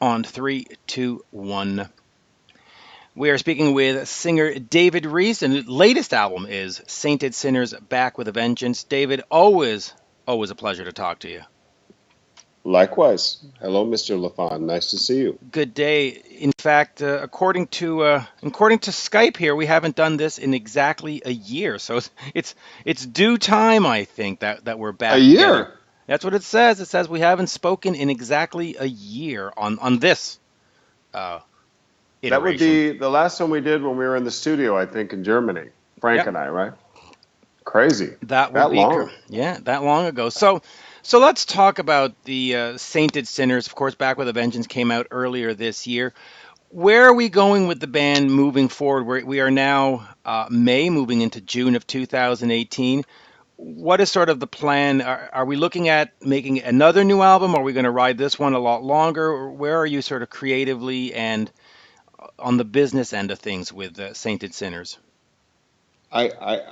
On three, two, one. We are speaking with singer David Reece, and the latest album is Sainted Sinners Back with a Vengeance. David, always a pleasure to talk to you. Likewise. Hello, Mr. Lafon. Nice to see you. Good day. In fact, according to Skype here, we haven't done this in exactly a year, so it's due time, I think, that we're A back together. year. That's what it says. It says we haven't spoken in exactly a year on this uh, That would iteration. be the last one we did when we were in the studio, I think, in Germany. Frank Yep. and I, right? Crazy. That would That be, long. yeah, that long ago. So let's talk about the Sainted Sinners. Of course, Back with a Vengeance came out earlier this year. Where are we going with the band moving forward? We are now May, moving into June of 2018. What is sort of the plan? Are we looking at making another new album? Are we going to ride this one a lot longer? Or where are you sort of creatively and on the business end of things with Sainted Sinners? I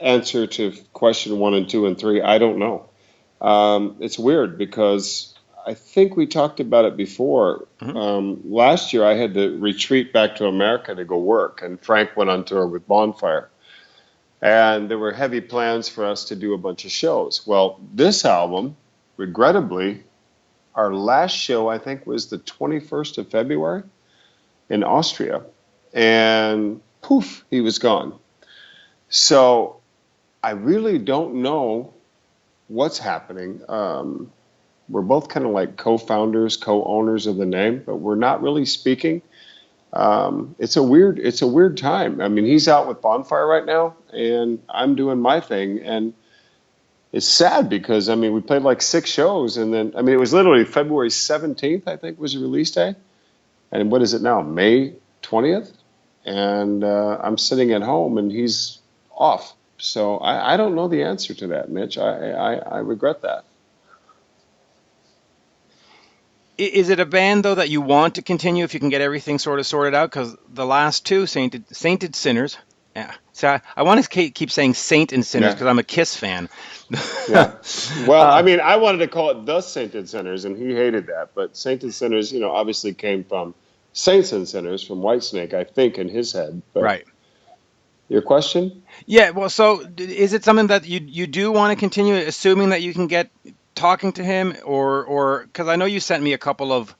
answer to question one and two and three. I don't know. It's weird because I think we talked about it before. Hmm. Last year, I had to retreat back to America to go work, and Frank went on tour with Bonfire. And there were heavy plans for us to do a bunch of shows. Well, this album, regrettably, our last show, I think, was the 21st of February in Austria. And poof, he was gone. So I really don't know what's happening. We're both kind of like co-founders, co-owners of the name, but we're not really speaking. It's a weird time. I mean, he's out with Bonfire right now, and I'm doing my thing, and it's sad because I mean, we played like six shows, and then I mean, it was literally February 17th, I think, was the release day, and what is it now, May 20th, and I'm sitting at home, and he's off. So I don't know the answer to that, Mitch. I regret that. Is it a band though that you want to continue if you can get everything sort of sorted out? Because the last two Sainted Sinners. Yeah. So I want to keep saying Saint and Sinners Yeah. because I'm a Kiss fan. Yeah. Well, I uh, mean, I wanted to call it the Sainted Sinners, and he hated that. But Sainted Sinners, obviously came from Saints and Sinners from Whitesnake, I think, in his head. But right. your question? Yeah. Well, so is it something that you do want to continue, assuming that you can get talking to him, or because I know you sent me a couple of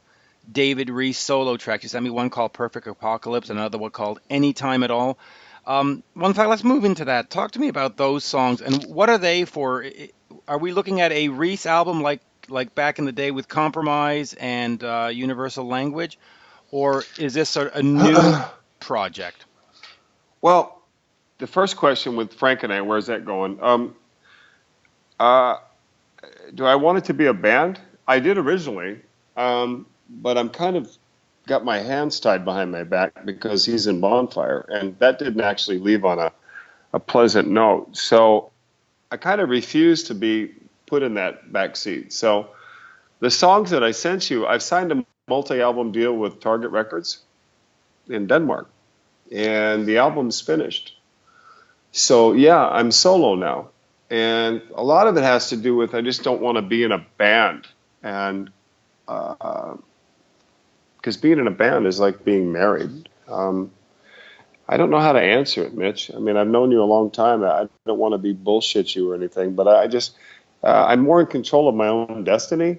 David Reese solo tracks. You sent me one called Perfect Apocalypse, another one called Anytime at All. One fact, let's move into that. Talk to me about those songs and what are they for? Are we looking at a Reese album like back in the day with Compromise and Universal Language, or is this sort of a new project? Well, the first question with Frank and I, where's that going? Uh, do I want it to be a band? I did originally, but I'm kind of got my hands tied behind my back because he's in Bonfire, and that didn't actually leave on a pleasant note. So I kind of refuse to be put in that back seat. So the songs that I sent you, I've signed a multi-album deal with Target Records in Denmark, and the album's finished. So yeah, I'm solo now, and a lot of it has to do with I just don't want to be in a band, and because being in a band is like being married. I don't know how to answer it, Mitch. I mean, I've known you a long time. I don't want to be bullshit you or anything, but I just I'm more in control of my own destiny.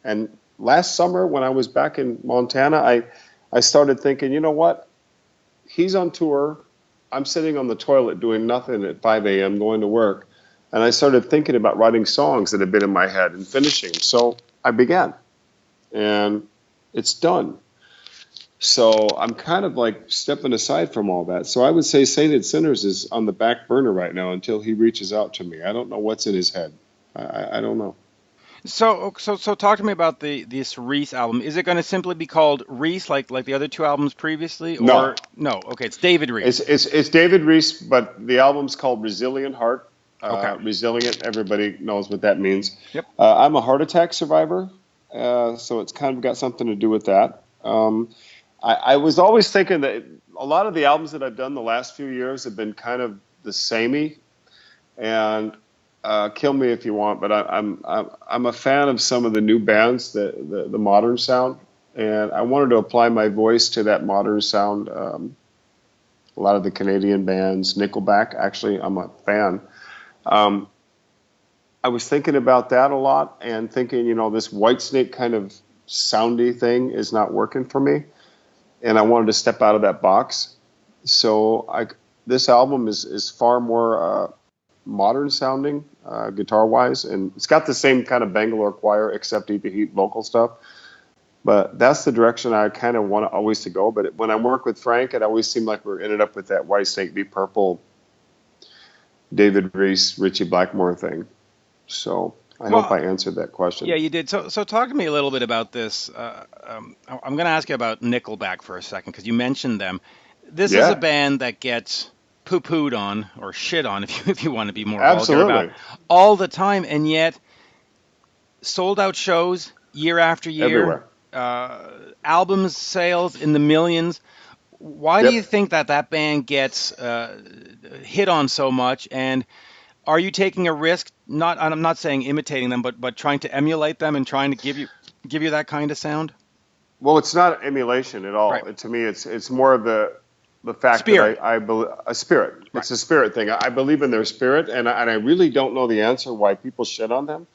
And last summer, when I was back in Montana, I started thinking, you know what? He's on tour. I'm sitting on the toilet doing nothing at 5 a.m. going to work. And I started thinking about writing songs that had been in my head and finishing. So I began, and it's done. So I'm kind of like stepping aside from all that. So I would say Sainted Sinners is on the back burner right now until he reaches out to me. I don't know what's in his head. I don't know. So talk to me about the this Reese album. Is it going to simply be called Reese like the other two albums previously, No, or no? Okay, it's David it's Reese. it's it's David Reece, but the album's called Resilient Heart. Okay. Resilient, everybody knows what that means. Yep. I'm a heart attack survivor, so it's kind of got something to do with that. I was always thinking that a lot of the albums that I've done the last few years have been kind of the samey, and kill me if you want, but I'm a fan of some of the new bands, the modern sound. and I wanted to apply my voice to that modern sound. A lot of the Canadian bands, Nickelback, actually, I'm a fan. Um, I was thinking about that a lot and thinking, this Whitesnake kind of soundy thing is not working for me, and I wanted to step out of that box. So this album is far more modern sounding, guitar wise, and it's got the same kind of Bangalore choir except Eat the Heat vocal stuff. But that's the direction I kind of want always to go. But when I work with Frank, it always seemed like we ended up with that Whitesnake Be Purple, David Reece, Richie Blackmore thing. So I hope I Well, answered that question. yeah, you did. So talk to me a little bit about this. I'm going to ask you about Nickelback for a second because you mentioned them. This is a Yeah, band that gets poo-pooed on or shit on, if you want to be more vulgar about, absolutely. all the time, and yet sold out shows year after year, Everywhere. uh, albums sales in the millions. Why do you Yep. think that band gets hit on so much? And are you taking a risk? Not, I'm not saying imitating them, but trying to emulate them and trying to give you that kind of sound. Well, it's not emulation at all. Right. To me, it's more of the fact that Spirit. I believe a spirit. Right. It's a spirit thing. I believe in their spirit, and I really don't know the answer why people shit on them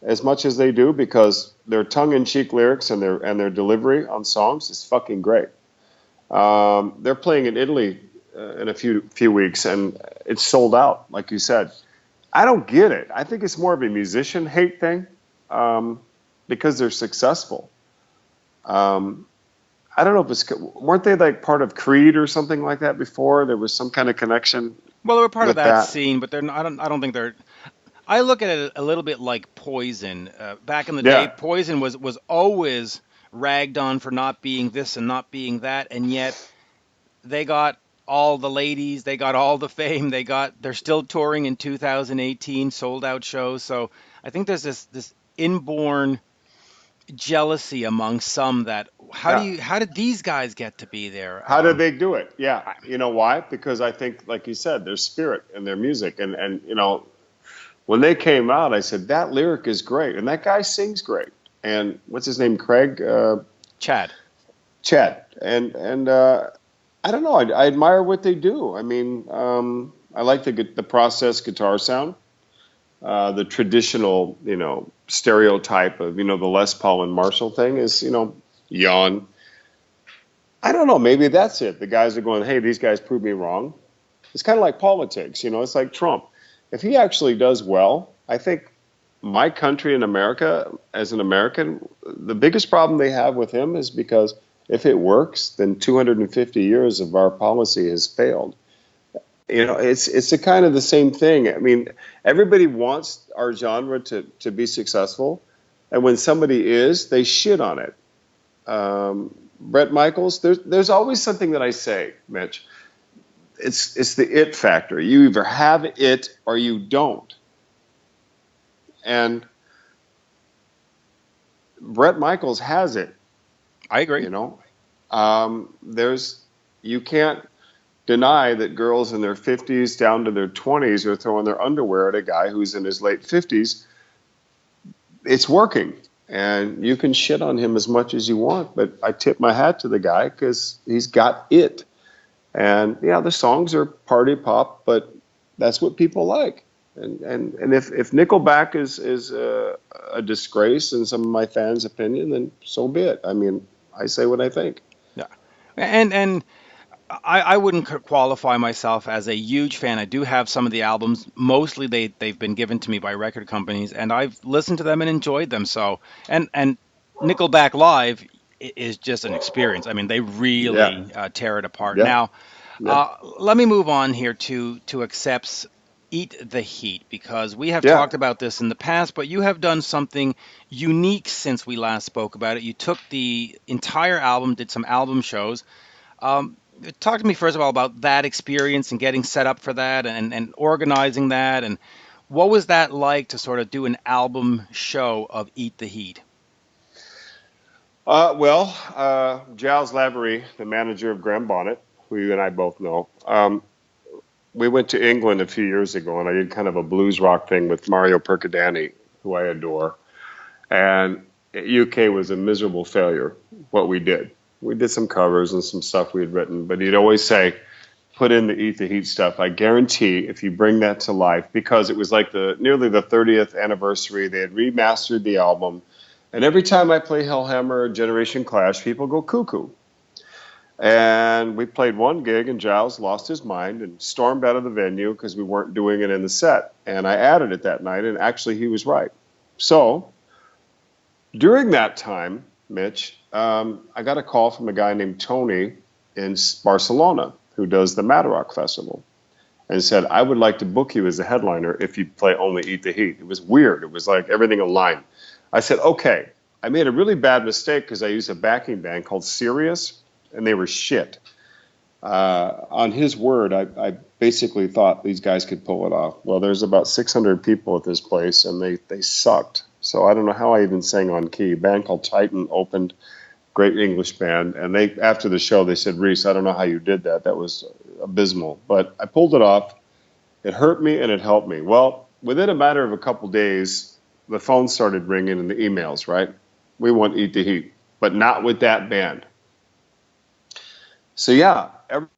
as much as they do, because their tongue-in-cheek lyrics and their delivery on songs is fucking great. They're playing in Italy in a few weeks, and it's sold out, like you said. I don't get it. I think it's more of a musician hate thing, because they're successful. Um, I don't know if weren't they like part of Creed or something like that before? There was some kind of connection Well, they were part of with that that. scene, but they're not, I don't think they're. I look at it a little bit like Poison. Back in the day, Yeah, Poison was always ragged on for not being this and not being that, and yet they got all the ladies, they got all the fame, they're still touring in 2018, sold out shows. So I think there's this inborn jealousy among some that yeah. how did these guys get to be there? How did they do it? Yeah, I, you know why? Because I think, like you said, their spirit and their music, and when they came out, I said that lyric is great, and that guy sings great. And what's his name? Craig, Chad. Chad, and I don't know. I admire what they do. I mean, I like the process guitar sound, the traditional, stereotype of the Les Paul and Marshall thing is yawn. I don't know. Maybe that's it. The guys are going, hey, these guys proved me wrong. It's kind of like politics. It's like Trump. If he actually does well, I think my country in America, as an American, the biggest problem they have with him is because if it works, then 250 years of our policy has failed. It's a kind of the same thing. I mean, everybody wants our genre to be successful, and when somebody is, they shit on it. Brett Michaels, there's always something that I say, Mitch. It's the it factor. You either have it or you don't. And Brett Michaels has it. I agree. You know, there's you can't deny that girls in their 50s down to their 20s are throwing their underwear at a guy who's in his late 50s. It's working, and you can shit on him as much as you want, but I tip my hat to the guy because he's got it. And yeah, the songs are party pop, but that's what people like. And if Nickelback is a disgrace in some of my fans' opinion, then so be it. I mean, I say what I think. Yeah. And I wouldn't qualify myself as a huge fan. I do have some of the albums. Mostly they've been given to me by record companies, and I've listened to them and enjoyed them. So and Nickelback live is just an experience. I mean, they Yeah, really tear it apart. yeah, Now, yeah, let me move on here to Accept's Eat the Heat, because we have yeah. talked about this in the past, but you have done something unique since we last spoke about it. You took the entire album, did some album shows. Um, Talk to me first of all about that experience and getting set up for that and organizing that, and what was that like to sort of do an album show of Eat the Heat? Giles Lavery, the manager of Graham Bonnet, who you and I both know, we went to England a few years ago, and I did kind of a blues rock thing with Mario Percadani, who I adore. And UK was a miserable failure, what we did. We did some covers and some stuff we had written, but he'd always say, put in the Eat the Heat stuff. I guarantee if you bring that to life, because it was like nearly the 30th anniversary, they had remastered the album, and every time I play Hellhammer or Generation Clash, people go cuckoo. And we played one gig, and Giles lost his mind and stormed out of the venue because we weren't doing it in the set. And I added it that night, and actually he was right. So during that time, Mitch, I got a call from a guy named Tony in Barcelona who does the Matarock Festival and said, I would like to book you as a headliner if you play only Eat the Heat. It was weird. It was like everything aligned. I said, okay. I made a really bad mistake because I used a backing band called Sirius, and they were shit. On his word, I basically thought these guys could pull it off. Well, there's about 600 people at this place, and they sucked. So I don't know how I even sang on key. A band called Titan opened, great English band, and they after the show they said, Reece, I don't know how you did that. That was abysmal. But I pulled it off. It hurt me and it helped me. Well, within a matter of a couple days, the phone started ringing and the emails, right? We want Eat the Heat, but not with that band. So yeah, ever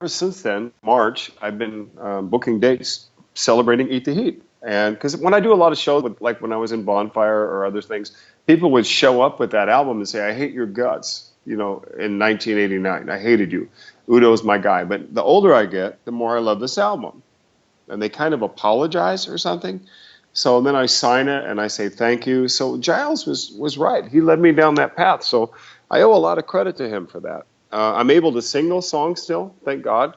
since then, March, I've been booking dates celebrating Eat the Heat. And because when I do a lot of shows, like when I was in Bonfire or other things, people would show up with that album and say, I hate your guts, in 1989. I hated you. Udo's my guy. But the older I get, the more I love this album. And they kind of apologize or something. So then I sign it and I say thank you. So Giles was right. He led me down that path. So I owe a lot of credit to him for that. I'm able to sing those songs still, thank God.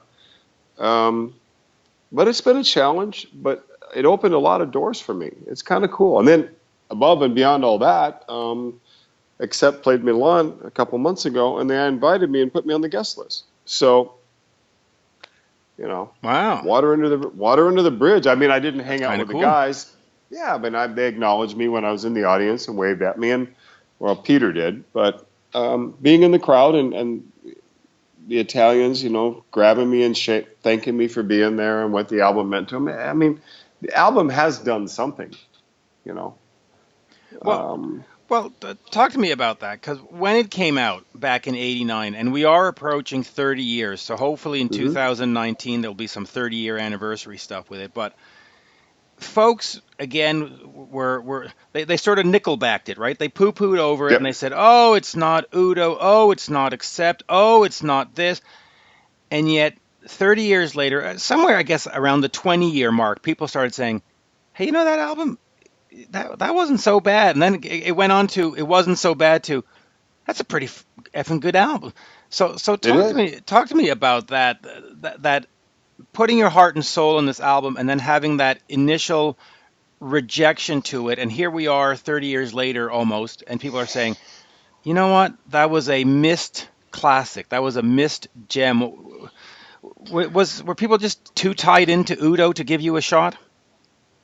But it's been a challenge, but it opened a lot of doors for me. It's kind of cool. And then above and beyond all that, Accept played Milan a couple months ago, and they invited me and put me on the guest list. So, Wow, water under the bridge. I mean, I didn't hang out with cool. the guys. Yeah, but they acknowledged me when I was in the audience and waved at me, and Peter did. But being in the crowd and the Italians, grabbing me and thanking me for being there and what the album meant to them. I mean, the album has done something, Well, talk to me about that, because when it came out back in '89, and we are approaching 30 years, so hopefully in Mm-hmm. 2019 there'll be some 30-year anniversary stuff with it. But folks, again, they sort of nickelbacked it, right? They poo-pooed over it, and Yep. they said, "Oh, it's not Udo. Oh, it's not Accept. Oh, it's not this." And yet, 30 years later, somewhere I guess around the 20-year mark, people started saying, "Hey, that album? That wasn't so bad." And then it went on to, it wasn't so bad, to, that's a pretty effing good album. So It is. talk to me about that putting your heart and soul in this album, and then having that initial rejection to it, and here we are 30 years later almost, and people are saying, you know what, that was a missed classic, that was a missed gem. Were people just too tied into Udo to give you a shot?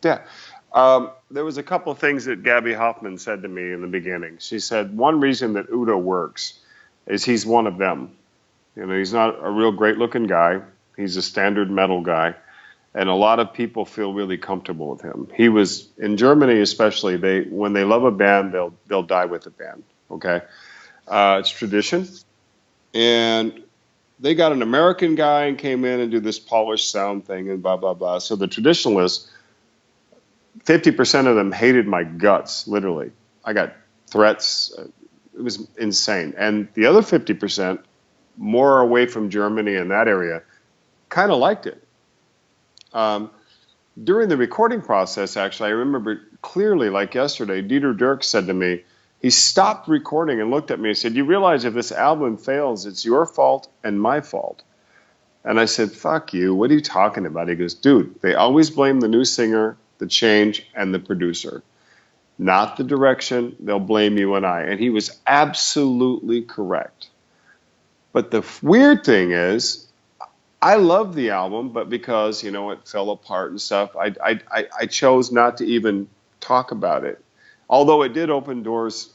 Yeah. There was a couple of things that Gabby Hoffman said to me in the beginning. She said, one reason that Udo works is he's one of them. He's not a real great looking guy. He's a standard metal guy. And a lot of people feel really comfortable with him. He was in Germany, especially. When they love a band, they'll die with the band. Okay, it's tradition. And they got an American guy and came in and do this polished sound thing and blah blah blah. So the traditionalists, 50% of them hated my guts. Literally, I got threats. It was insane. And the other 50%, more away from Germany and that area, kind of liked it. During the recording process, actually, I remember clearly, like yesterday, Dieter Dirk said to me, he stopped recording and looked at me and said, you realize if this album fails, it's your fault and my fault. And I said, fuck you. What are you talking about? He goes, dude, they always blame the new singer, the change, and the producer, not the direction. They'll blame you and I. And he was absolutely correct. But the weird thing is, I love the album, but because, it fell apart and stuff, I chose not to even talk about it. Although it did open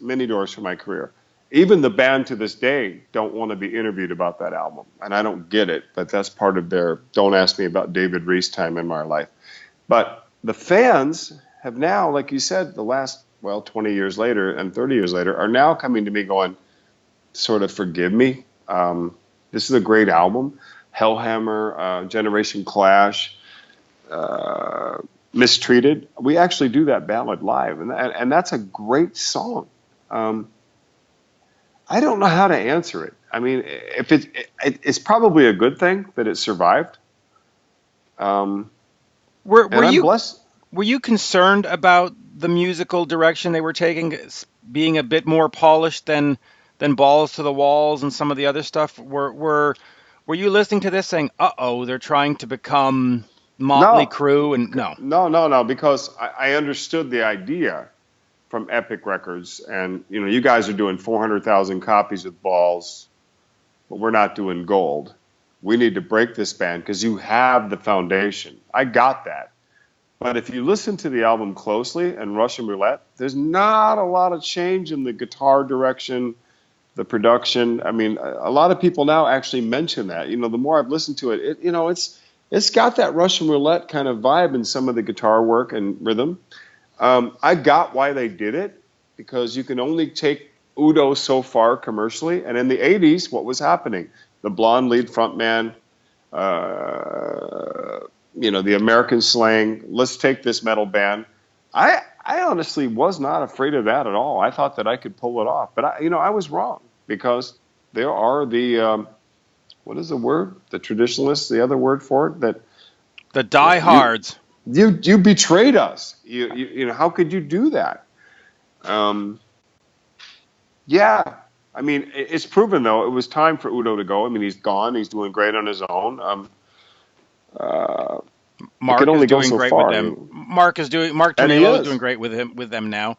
many doors for my career. Even the band to this day don't want to be interviewed about that album. And I don't get it, but that's part of their don't ask me about David Reece time in my life. But the fans have now, like you said, the last, well, 20 years later and 30 years later, are now coming to me going, sort of forgive me. This is a great album. Hellhammer, Generation Clash, uh, Mistreated. We actually do that ballad live, and that's a great song. Um, I don't know how to answer it. I mean, if it's probably a good thing that it survived, um, Were and were I'm you blessed. were you concerned about the musical direction they were taking being a bit more polished than Balls to the Walls and some of the other stuff? Were you listening to this saying, "Uh-oh, they're trying to become Motley No, Crue," and no. no, because I understood the idea from Epic Records, and you guys are doing 400,000 copies with Balls, but we're not doing gold. We need to break this band because you have the foundation. I got that. But if you listen to the album closely and Russian Roulette, there's not a lot of change in the guitar direction, the production. I mean, a lot of people now actually mention that. The more I've listened to it, it's got that Russian Roulette kind of vibe in some of the guitar work and rhythm. I got why they did it because you can only take Udo so far commercially. And in the 80s, what was happening? The blonde lead frontman, uh, the American slang. Let's take this metal band. I honestly was not afraid of that at all. I thought that I could pull it off, but I was wrong because there are what is the word? The traditionalists. The other word for it that The you diehards. you betrayed us. How could you do that? Um, yeah, I mean it's proven though. It was time for Udo to go. I mean he's gone. He's doing great on his own. Uh, it could Mark is only go doing so great with far, them. Mark and he Tornillo is doing is. great with them now.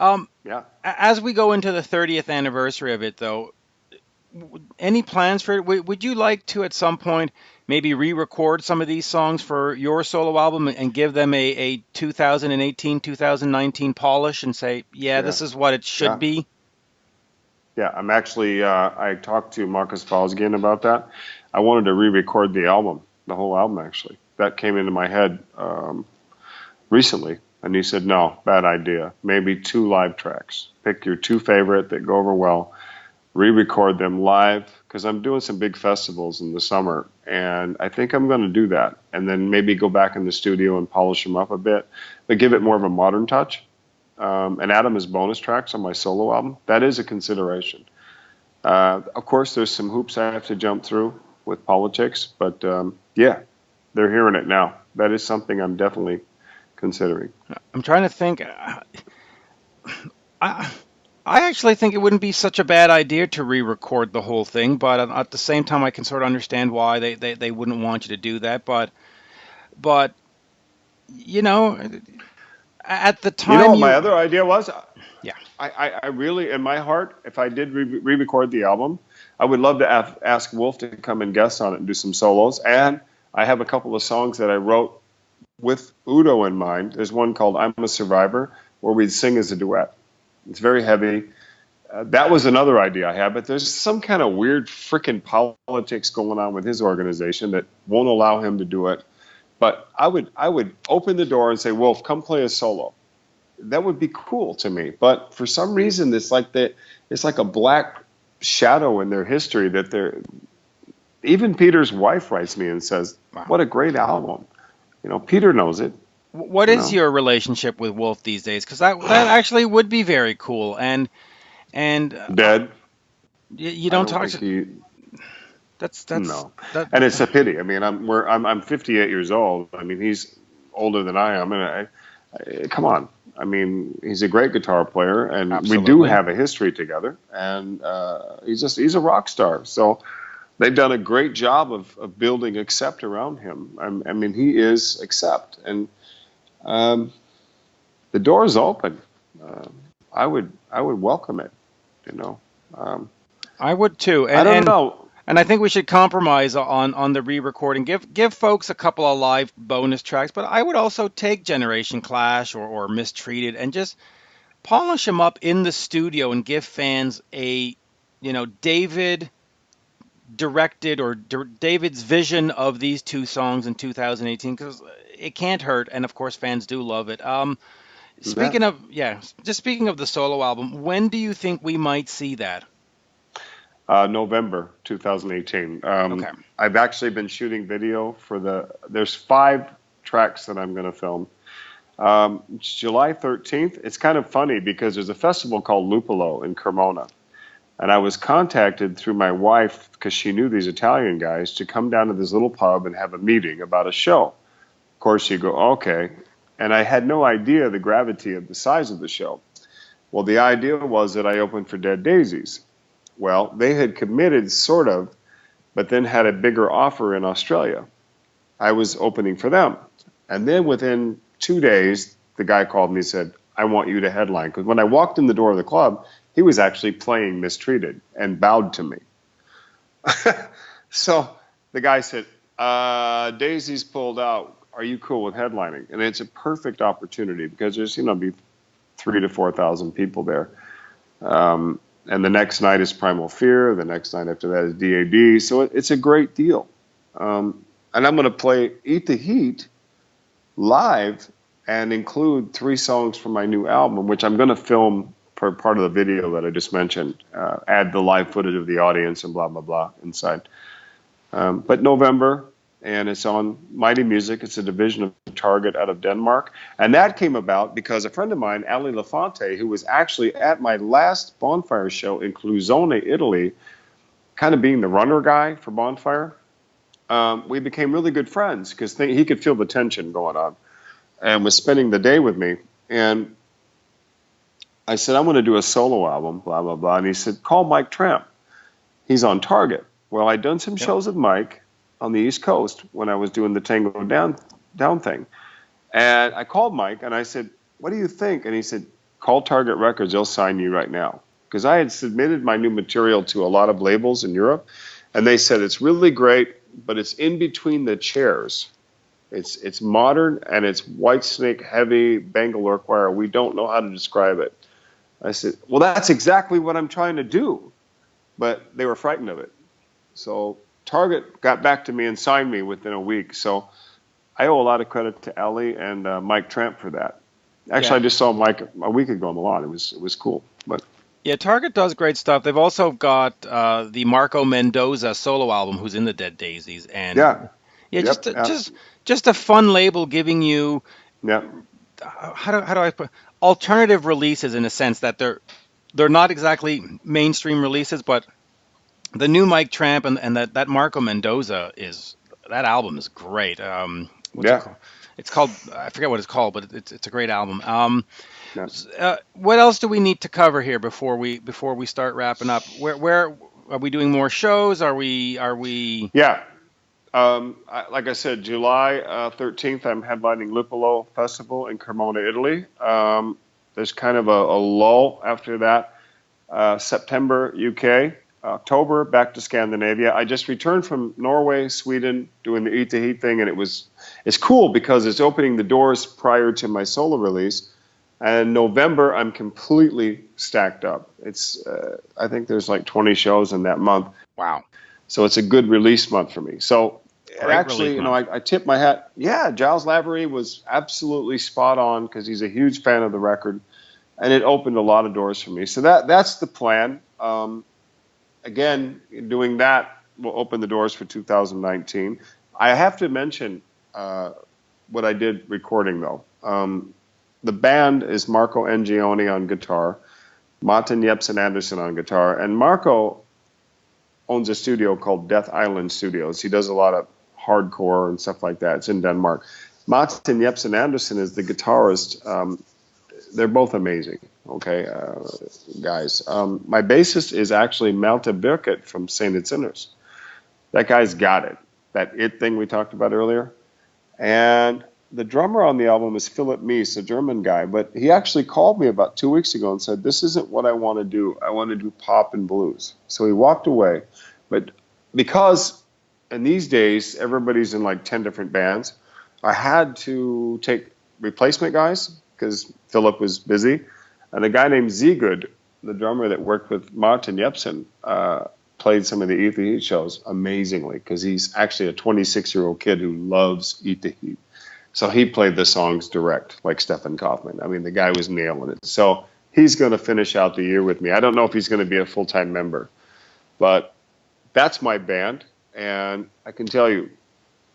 Um, Yeah. as we go into the 30th anniversary of it, though, any plans for it? Would you like to at some point maybe re-record some of these songs for your solo album and give them a 2018, 2019 polish and say, yeah, Yeah. this is what it should Yeah. be? Yeah. I'm actually. I talked to Marcus Falsgian about that. I wanted to re-record the album, the whole album. Actually, that came into my head recently, and he said, "No, bad idea. Maybe two live tracks. Pick your two favorite that go over well. Re-record them live because I'm doing some big festivals in the summer, and I think I'm going to do that. And then maybe go back in the studio and polish them up a bit, but give it more of a modern touch. And add them as bonus tracks on my solo album. That is a consideration. Of course, there's some hoops I have to jump through with politics, but yeah, they're hearing it now. That is something I'm definitely considering. I'm trying to think. I, I actually think it wouldn't be such a bad idea to re-record the whole thing, but at the same time, I can sort of understand why they wouldn't want you to do that. But you know, at the You know time what my you, other idea was? yeah. I really, in my heart, if I did re-record the album, I would love to ask Wolf to come and guest on it and do some solos. And I have a couple of songs that I wrote with Udo in mind. There's one called "I'm a Survivor" where we'd sing as a duet. It's very heavy. That was another idea I had, but there's some kind of weird freaking politics going on with his organization that won't allow him to do it. But I would open the door and say, Wolf, come play a solo. That would be cool to me. But for some reason, it's like a black shadow in their history that they're. Even Peter's wife writes me and says, Wow. "What a great album." Peter knows it. What You is know, your relationship with Wolf these days? Because that actually would be very cool. And dead. you I don't don't talk think to. he. That's No, that. and it's a pity. I mean, I'm 58 years old. I mean, he's older than I am, and come on. I mean, he's a great guitar player, and we do Absolutely. have a history together. And he's a rock star. So they've done a great job of building accept around him. I mean, he is accept, and um, the door is open. Uh, I would welcome it. You know, um, I would too. I And don't and know. and I think we should compromise on the re-recording. Give folks a couple of live bonus tracks, but I would also take Generation Clash or Mistreated and just polish them up in the studio and give fans a David directed or David's vision of these two songs in 2018 because it can't hurt, and of course fans do love it. Yeah. Speaking of, yeah, just speaking of the solo album, when do you think we might see that? November 2018. Okay. I've actually been shooting video for there's 5 tracks that I'm going to film. It's July 13th. It's kind of funny because there's a festival called Lupolo in Cremona. And I was contacted through my wife because she knew these Italian guys to come down to this little pub and have a meeting about a show. Of course, you go, okay. And I had no idea the gravity of the size of the show. Well, the idea was that I opened for Dead Daisies. Well, they had committed, sort of, but then had a bigger offer in Australia. I was opening for them. And then within 2 days, the guy called me and said, I want you to headline. Because when I walked in the door of the club, he was actually playing Mistreated and bowed to me. So the guy said, Daisy's pulled out. Are you cool with headlining? And it's a perfect opportunity because there's, be 3,000 to 4,000 people there. And the next night is Primal Fear. The next night after that is DAD. So it's a great deal. And I'm going to play Eat the Heat live and include 3 songs from my new album, which I'm going to film for part of the video that I just mentioned. Add the live footage of the audience and blah, blah, blah inside. But November, and it's on Mighty Music. It's a division of Target out of Denmark. And that came about because a friend of mine, Ali Lafante, who was actually at my last Bonfire show in Clusone, Italy, kind of being the runner guy for Bonfire, we became really good friends because he could feel the tension going on and was spending the day with me. And I said, I'm going to do a solo album, blah, blah, blah. And he said, call Mike Tramp. He's on Target. Well, I'd done some shows with Mike on the East Coast when I was doing the Tango Down thing. And I called Mike and I said, what do you think? And he said, call Target Records. They'll sign you right now. Because I had submitted my new material to a lot of labels in Europe. And they said, it's really great, but it's in between the chairs. It's modern and it's Whitesnake heavy Bangalore choir. We don't know how to describe it. I said, well, that's exactly what I'm trying to do. But they were frightened of it. So Target got back to me and signed me within a week. So I owe a lot of credit to Ellie and Mike Tramp for that. Actually, Yeah. I just saw Mike a week ago on the lawn. It was cool. But Yeah, Target does great stuff. They've also got the Marco Mendoza solo album, who's in the Dead Daisies, and yeah, yeah, yep, just a fun label giving you yeah, how do I put alternative releases in a sense that they're not exactly mainstream releases, but the new Mike Tramp and that Marco Mendoza that album is great. What's it yeah, called? It's called I forget what it's called, but it's a great album. yeah. What else do we need to cover here before we start wrapping up? Where are we doing more shows? Are we? Yeah. Like I said, July 13th, I'm headlining Lupolo Festival in Cremona, Italy. There's kind of a lull after that. September, UK. October, back to Scandinavia. I just returned from Norway, Sweden, doing the Eat the Heat thing, and it's cool because it's opening the doors prior to my solo release. And November, I'm completely stacked up. I think there's like 20 shows in that month. Wow, So it's a good release month for me. So great actually, release month. I tip my hat. Yeah, Giles Lavery was absolutely spot on because he's a huge fan of the record, and it opened a lot of doors for me. So that's the plan. Again, doing that will open the doors for 2019. I have to mention what I did recording though. The band is Marco Angioni on guitar, Martin Jepsen Anderson on guitar, and Marco owns a studio called Death Island Studios. He does a lot of hardcore and stuff like that. It's in Denmark. Martin Jepsen Anderson is the guitarist. They're both amazing, okay, guys. My bassist is actually Malte Birkett from Saint and Sinners. That guy's got it. That it thing we talked about earlier. And the drummer on the album is Philip Mies, a German guy, but he actually called me about 2 weeks ago and said, this isn't what I want to do. I want to do pop and blues. So he walked away. But because in these days, everybody's in like 10 different bands, I had to take replacement guys because Philip was busy. And a guy named Ziegud, the drummer that worked with Martin Jepsen, played some of the Eat the Heat shows amazingly because he's actually a 26-year-old kid who loves Eat the Heat. So he played the songs direct, like Stefan Kaufman. I mean, the guy was nailing it. So he's going to finish out the year with me. I don't know if he's going to be a full-time member, but that's my band. And I can tell you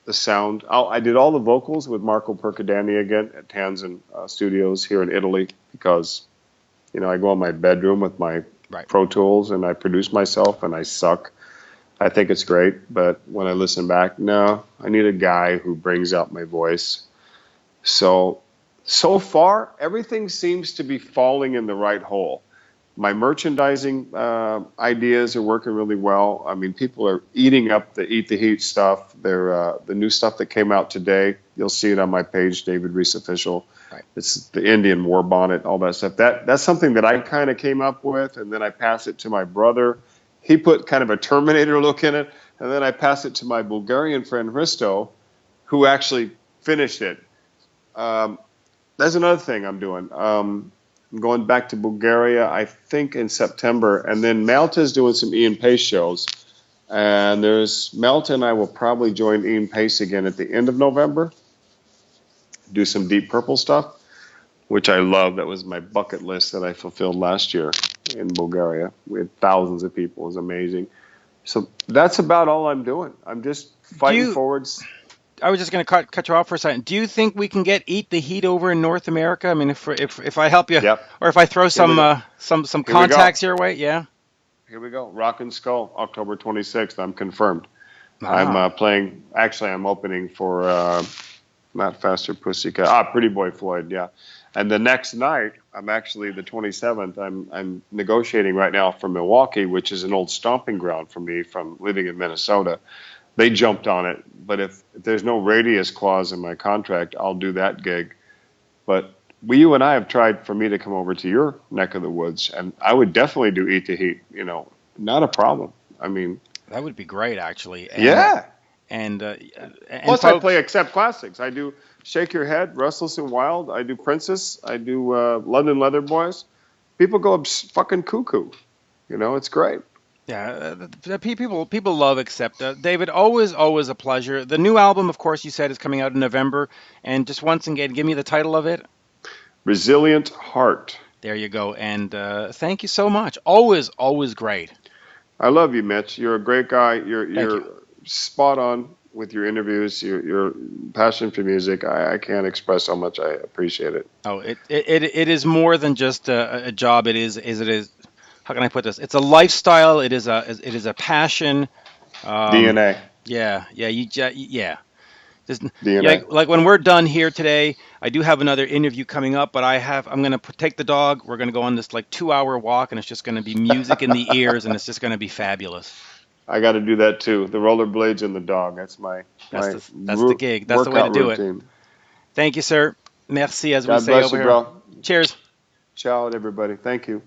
the sound. I did all the vocals with Marco Percadani again at Tanzan Studios here in Italy because, I go in my bedroom with my Right. Pro Tools and I produce myself and I suck. I think it's great, but when I listen back, no, I need a guy who brings out my voice. So far, everything seems to be falling in the right hole. My merchandising ideas are working really well. I mean, people are eating up the Eat the Heat stuff. They're the new stuff that came out today. You'll see it on my page, David Reece Official. Right. It's the Indian war bonnet, all that stuff. That's something that I kind of came up with, and then I pass it to my brother. He put kind of a Terminator look in it, and then I pass it to my Bulgarian friend Hristo, who actually finished it. That's another thing I'm doing. I'm going back to Bulgaria, I think, in September, and then Malta's doing some Ian Pace shows. And Malta and I will probably join Ian Pace again at the end of November, do some Deep Purple stuff, which I love. That was my bucket list that I fulfilled last year in Bulgaria. We had thousands of people. It was amazing. So that's about all I'm doing. I'm just fighting forwards. I was just going to cut you off for a second. Do you think we can get Eat the Heat over in North America? I mean, if I help you, Yep. or if I throw some contacts your way, yeah. Here we go. Rock and Skull, October 26th. I'm confirmed. Wow. I'm playing. Actually, I'm opening for not Faster Pussycat. Pretty Boy Floyd. Yeah. And the next night, I'm actually the 27th. I'm negotiating right now for Milwaukee, which is an old stomping ground for me from living in Minnesota. They jumped on it, but if there's no radius clause in my contract, I'll do that gig. But you and I have tried for me to come over to your neck of the woods, and I would definitely do Eat the Heat. Not a problem. I mean, that would be great, actually. Yeah. And Plus, folks, I play Accept Classics. I do Shake Your Head, Restless and Wild. I do Princess. I do London Leather Boys. People go fucking cuckoo. It's great. Yeah, people love Accept. David, always a pleasure. The new album, of course, you said is coming out in November. And just once again, give me the title of it. Resilient Heart. There you go. And thank you so much. Always great. I love you, Mitch. You're a great guy. You're you. Spot on with your interviews. Your passion for music. I can't express how much I appreciate it. Oh, it is more than just a job. It is. How can I put this? It's a lifestyle. It is a passion. DNA. Yeah. Just, DNA. like when we're done here today, I do have another interview coming up, but I'm going to take the dog. We're going to go on this like 2-hour walk, and it's just going to be music in the ears, and it's just going to be fabulous. I got to do that too. The rollerblades and the dog. That's the gig. That's the way to do routine. it. Thank you, sir. Merci, as God we say bless over you, here. bro. Cheers. Ciao, everybody. Thank you.